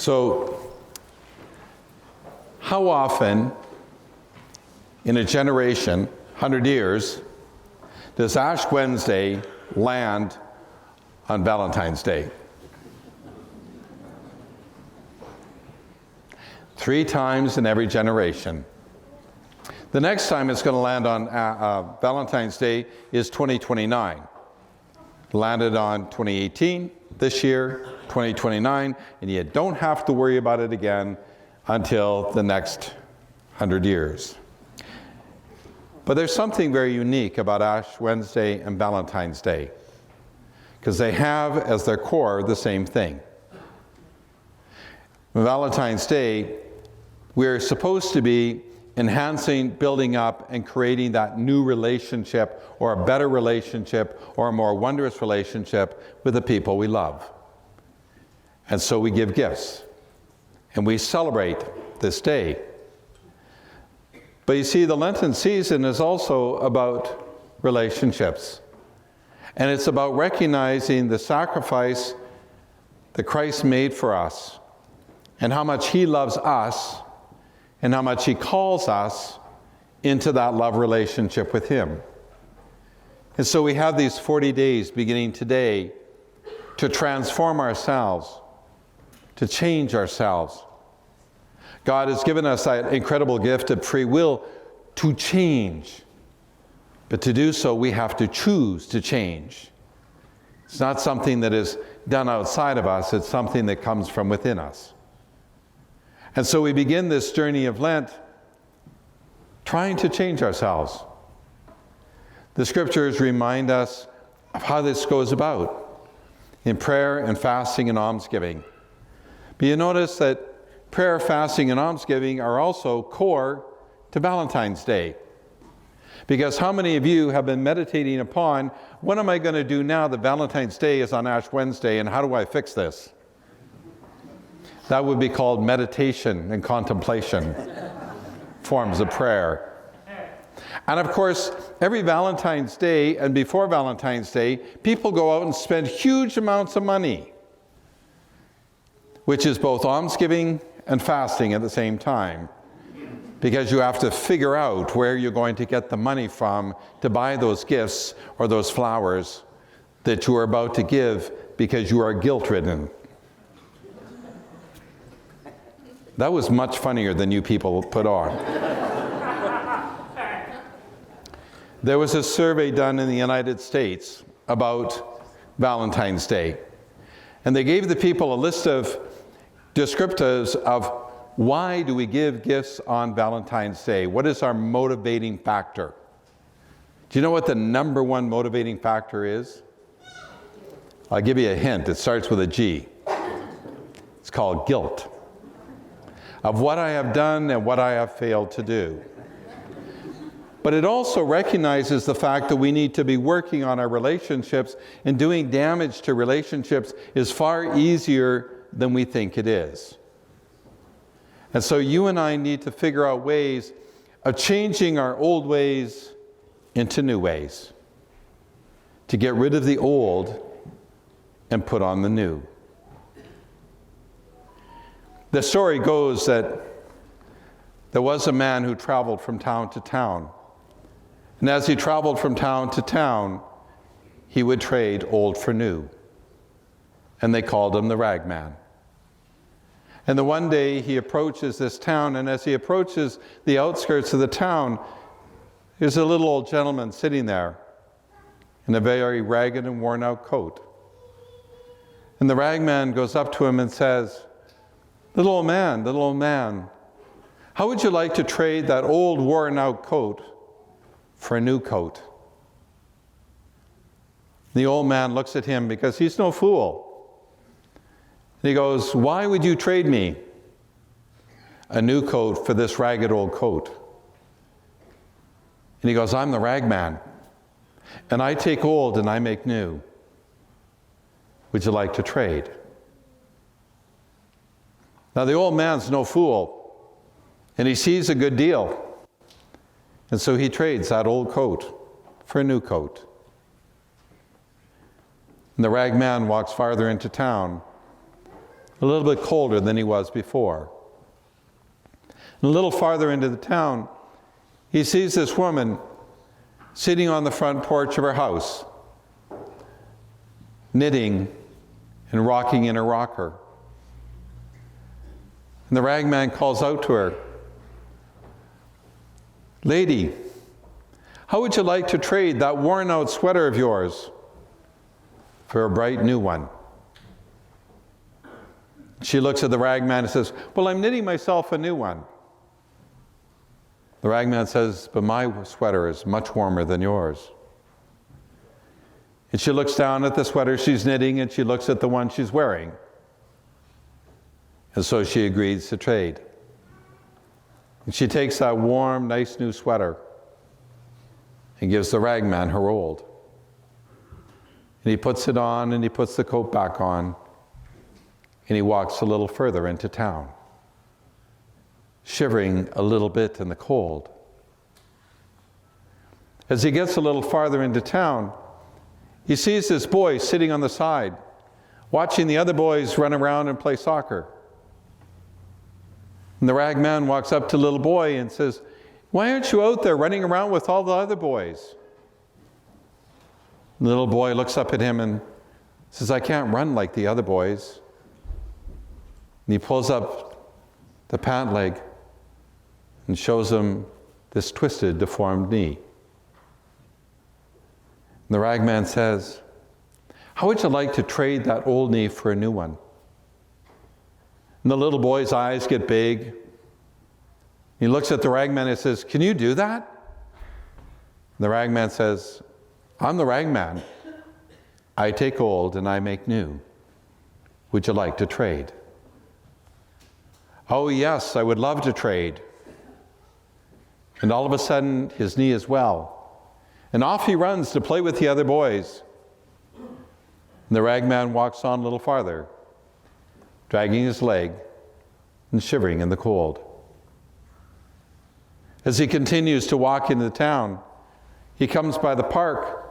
So, how often in a generation, 100 years, does Ash Wednesday land on Valentine's Day? 3 times in every generation. The next time it's going to land on Valentine's Day is 2029. Landed on 2018, this year, 2029, and you don't have to worry about it again until the next 100 years. But there's something very unique about Ash Wednesday and Valentine's Day, because they have as their core the same thing. On Valentine's Day, we're supposed to be enhancing, building up, and creating that new relationship, or a better relationship, or a more wondrous relationship with the people we love. And so we give gifts, and we celebrate this day. But you see, the Lenten season is also about relationships. And it's about recognizing the sacrifice that Christ made for us, and how much He loves us, and how much He calls us into that love relationship with Him. And so we have these 40 days beginning today to transform ourselves, to change ourselves. God has given us that incredible gift of free will to change. But to do so, we have to choose to change. It's not something that is done outside of us, it's something that comes from within us. And so we begin this journey of Lent trying to change ourselves. The scriptures remind us of how this goes about in prayer and fasting and almsgiving. But you notice that prayer, fasting, and almsgiving are also core to Valentine's Day. Because how many of you have been meditating upon, what am I going to do now that Valentine's Day is on Ash Wednesday, and how do I fix this? That would be called meditation and contemplation, forms of prayer. And of course, every Valentine's Day and before Valentine's Day, people go out and spend huge amounts of money, which is both almsgiving and fasting at the same time, because you have to figure out where you're going to get the money from to buy those gifts or those flowers that you are about to give because you are guilt-ridden. That was much funnier than you people put on. There was a survey done in the United States about Valentine's Day, and they gave the people a list of descriptives of why do we give gifts on Valentine's Day? What is our motivating factor? Do you know what the number one motivating factor is? I'll give you a hint. It starts with a G. It's called guilt. Of what I have done and what I have failed to do. But it also recognizes the fact that we need to be working on our relationships, and doing damage to relationships is far easier than we think it is. And so you and I need to figure out ways of changing our old ways into new ways, to get rid of the old and put on the new. The story goes that there was a man who traveled from town to town. And as he traveled from town to town, he would trade old for new. And they called him the rag man. And the one day he approaches this town, and as he approaches the outskirts of the town, there's a little old gentleman sitting there in a very ragged and worn out coat. And the rag man goes up to him and says, little old man, how would you like to trade that old worn out coat for a new coat? The old man looks at him because he's no fool. And he goes, why would you trade me a new coat for this ragged old coat? And he goes, I'm the rag man, and I take old and I make new. Would you like to trade? Now the old man's no fool, and he sees a good deal. And so he trades that old coat for a new coat. And the rag man walks farther into town, a little bit colder than he was before. And a little farther into the town, he sees this woman sitting on the front porch of her house, knitting and rocking in her rocker. And the ragman calls out to her, "Lady, how would you like to trade that worn-out sweater of yours for a bright new one?" She looks at the ragman and says, "Well, I'm knitting myself a new one." The ragman says, "But my sweater is much warmer than yours." And she looks down at the sweater she's knitting, and she looks at the one she's wearing. And so she agrees to trade. And she takes that warm, nice new sweater and gives the ragman her old. And he puts it on, and he puts the coat back on, and he walks a little further into town, shivering a little bit in the cold. As he gets a little farther into town, he sees this boy sitting on the side, watching the other boys run around and play soccer. And the ragman walks up to the little boy and says, "Why aren't you out there running around with all the other boys?" And the little boy looks up at him and says, "I can't run like the other boys." And he pulls up the pant leg and shows him this twisted, deformed knee. And the ragman says, "How would you like to trade that old knee for a new one?" And the little boy's eyes get big. He looks at the ragman and says, "Can you do that?" And the ragman says, "I'm the ragman. I take old and I make new. Would you like to trade?" "Oh yes, I would love to trade." And all of a sudden, his knee is well. And off he runs to play with the other boys. And the ragman walks on a little farther, dragging his leg and shivering in the cold. As he continues to walk into the town, he comes by the park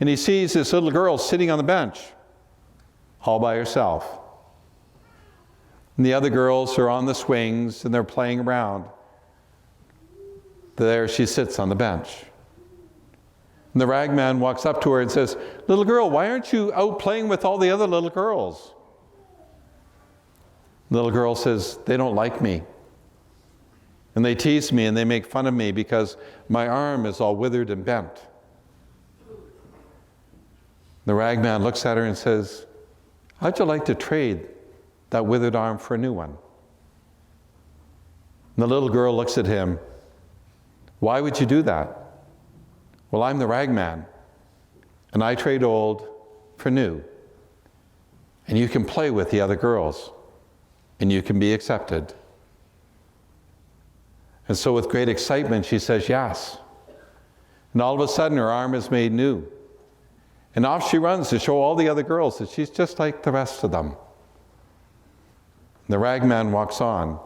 and he sees this little girl sitting on the bench, all by herself. And the other girls are on the swings and they're playing around. There she sits on the bench. And the ragman walks up to her and says, "Little girl, why aren't you out playing with all the other little girls?" The little girl says, "They don't like me. And they tease me and they make fun of me because my arm is all withered and bent." The ragman looks at her and says, "How'd you like to trade that withered arm for a new one?" And the little girl looks at him. "Why would you do that?" "Well, I'm the ragman, and I trade old for new. And you can play with the other girls, and you can be accepted." And so with great excitement, she says yes. And all of a sudden, her arm is made new. And off she runs to show all the other girls that she's just like the rest of them. And the ragman walks on,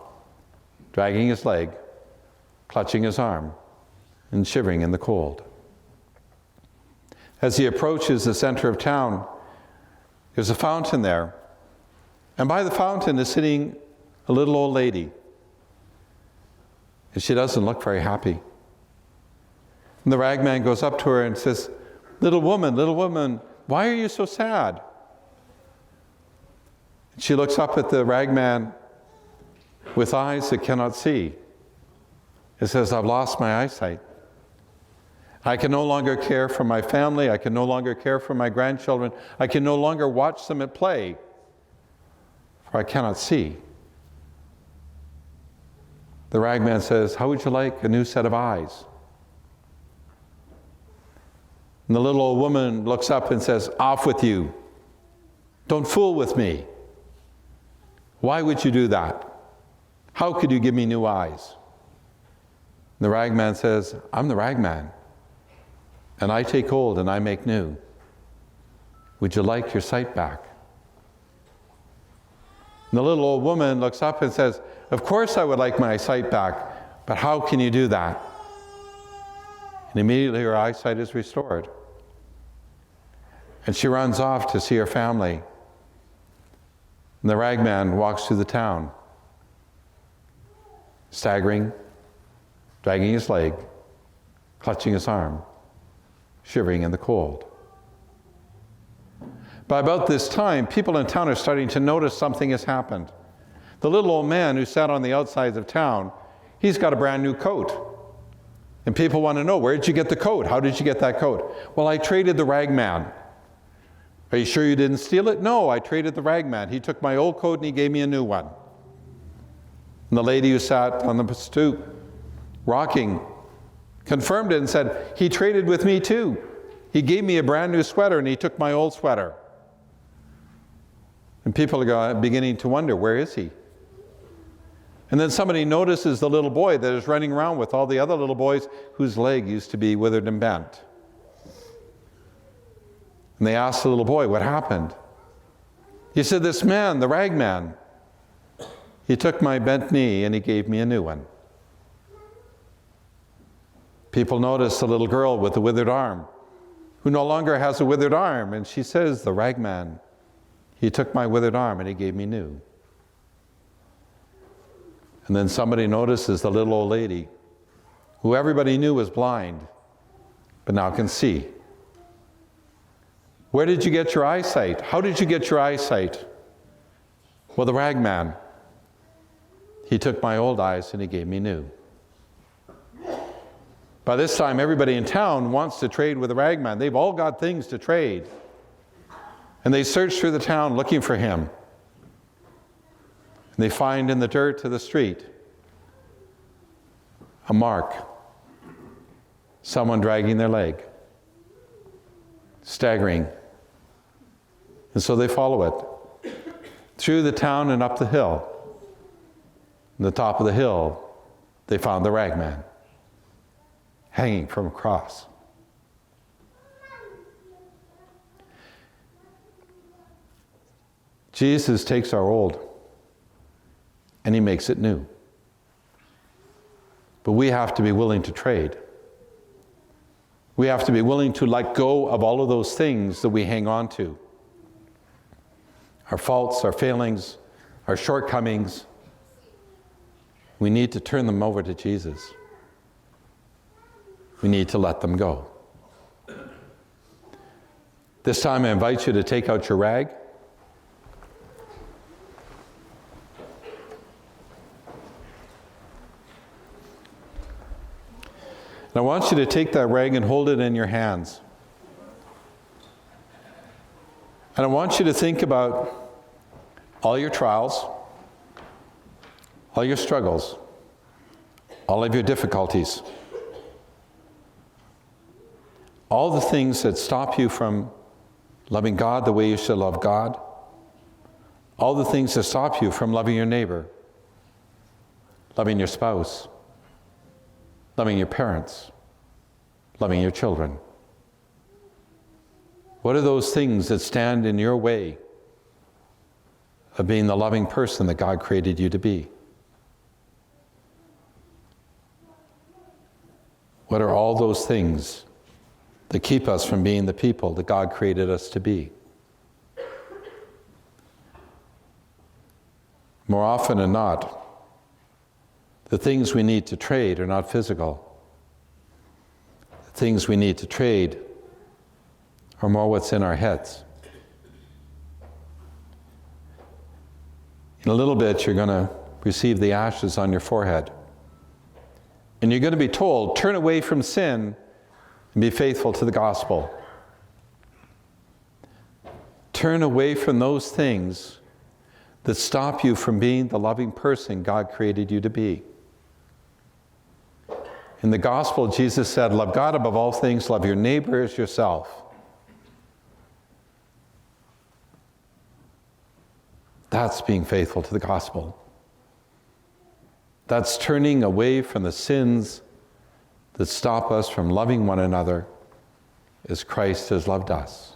dragging his leg, clutching his arm, and shivering in the cold. As he approaches the center of town, there's a fountain there. And by the fountain is sitting a little old lady. And she doesn't look very happy. And the ragman goes up to her and says, little woman, why are you so sad?" And she looks up at the ragman with eyes that cannot see. It says, "I've lost my eyesight. I can no longer care for my family. I can no longer care for my grandchildren. I can no longer watch them at play, for I cannot see." The ragman says, "How would you like a new set of eyes?" And the little old woman looks up and says, "Off with you. Don't fool with me. Why would you do that? How could you give me new eyes?" And the ragman says, "I'm the ragman, and I take old and I make new. Would you like your sight back?" And the little old woman looks up and says, "Of course I would like my sight back, but how can you do that?" And immediately her eyesight is restored. And she runs off to see her family. And the ragman walks through the town, staggering, dragging his leg, clutching his arm, shivering in the cold. By about this time, people in town are starting to notice something has happened. The little old man who sat on the outsides of town, he's got a brand new coat. And people want to know, where did you get the coat? How did you get that coat? Well, I traded the ragman. Are you sure you didn't steal it? No, I traded the ragman. He took my old coat and he gave me a new one. And the lady who sat on the stoop, rocking, confirmed it and said, he traded with me too. He gave me a brand new sweater and he took my old sweater. And people are beginning to wonder, where is he? And then somebody notices the little boy that is running around with all the other little boys whose leg used to be withered and bent. And they asked the little boy, what happened? He said, this man, the ragman, he took my bent knee and he gave me a new one. People notice the little girl with the withered arm, who no longer has a withered arm, and she says, the ragman, he took my withered arm and he gave me new. And then somebody notices the little old lady, who everybody knew was blind, but now can see. Where did you get your eyesight? How did you get your eyesight? Well, the ragman, he took my old eyes and he gave me new. By this time, everybody in town wants to trade with the ragman. They've all got things to trade. And they search through the town looking for him. And they find in the dirt of the street a mark, someone dragging their leg, staggering. And so they follow it through the town and up the hill. On the top of the hill, they found the ragman hanging from a cross. Jesus takes our old and he makes it new. But we have to be willing to trade. We have to be willing to let go of all of those things that we hang on to. Our faults, our failings, our shortcomings. We need to turn them over to Jesus. We need to let them go. This time I invite you to take out your rag. And I want you to take that rag and hold it in your hands. And I want you to think about all your trials, all your struggles, all of your difficulties, all the things that stop you from loving God the way you should love God, all the things that stop you from loving your neighbor, loving your spouse, loving your parents, loving your children. What are those things that stand in your way of being the loving person that God created you to be? What are all those things that keep us from being the people that God created us to be? More often than not, the things we need to trade are not physical. The things we need to trade are more what's in our heads. In a little bit, you're going to receive the ashes on your forehead. And you're going to be told, turn away from sin and be faithful to the gospel. Turn away from those things that stop you from being the loving person God created you to be. In the gospel, Jesus said, love God above all things, love your neighbor as yourself. That's being faithful to the gospel. That's turning away from the sins that stop us from loving one another as Christ has loved us.